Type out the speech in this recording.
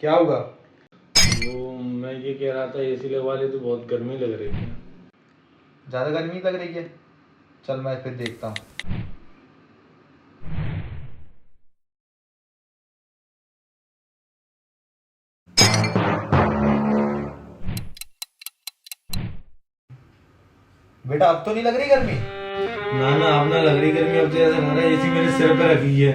क्या होगा? वो मैं ये कह रहा था एसी लगवा ले तो बहुत गर्मी लग रही है। ज़्यादा गर्मी लग रही है? चल मैं फिर देखता हूँ। बेटा अब तो नहीं लग रही गर्मी? ना ना, अब ना लग रही गर्मी, अब तो ऐसा लग रहा है एसी मेरे सिर पे रखी है।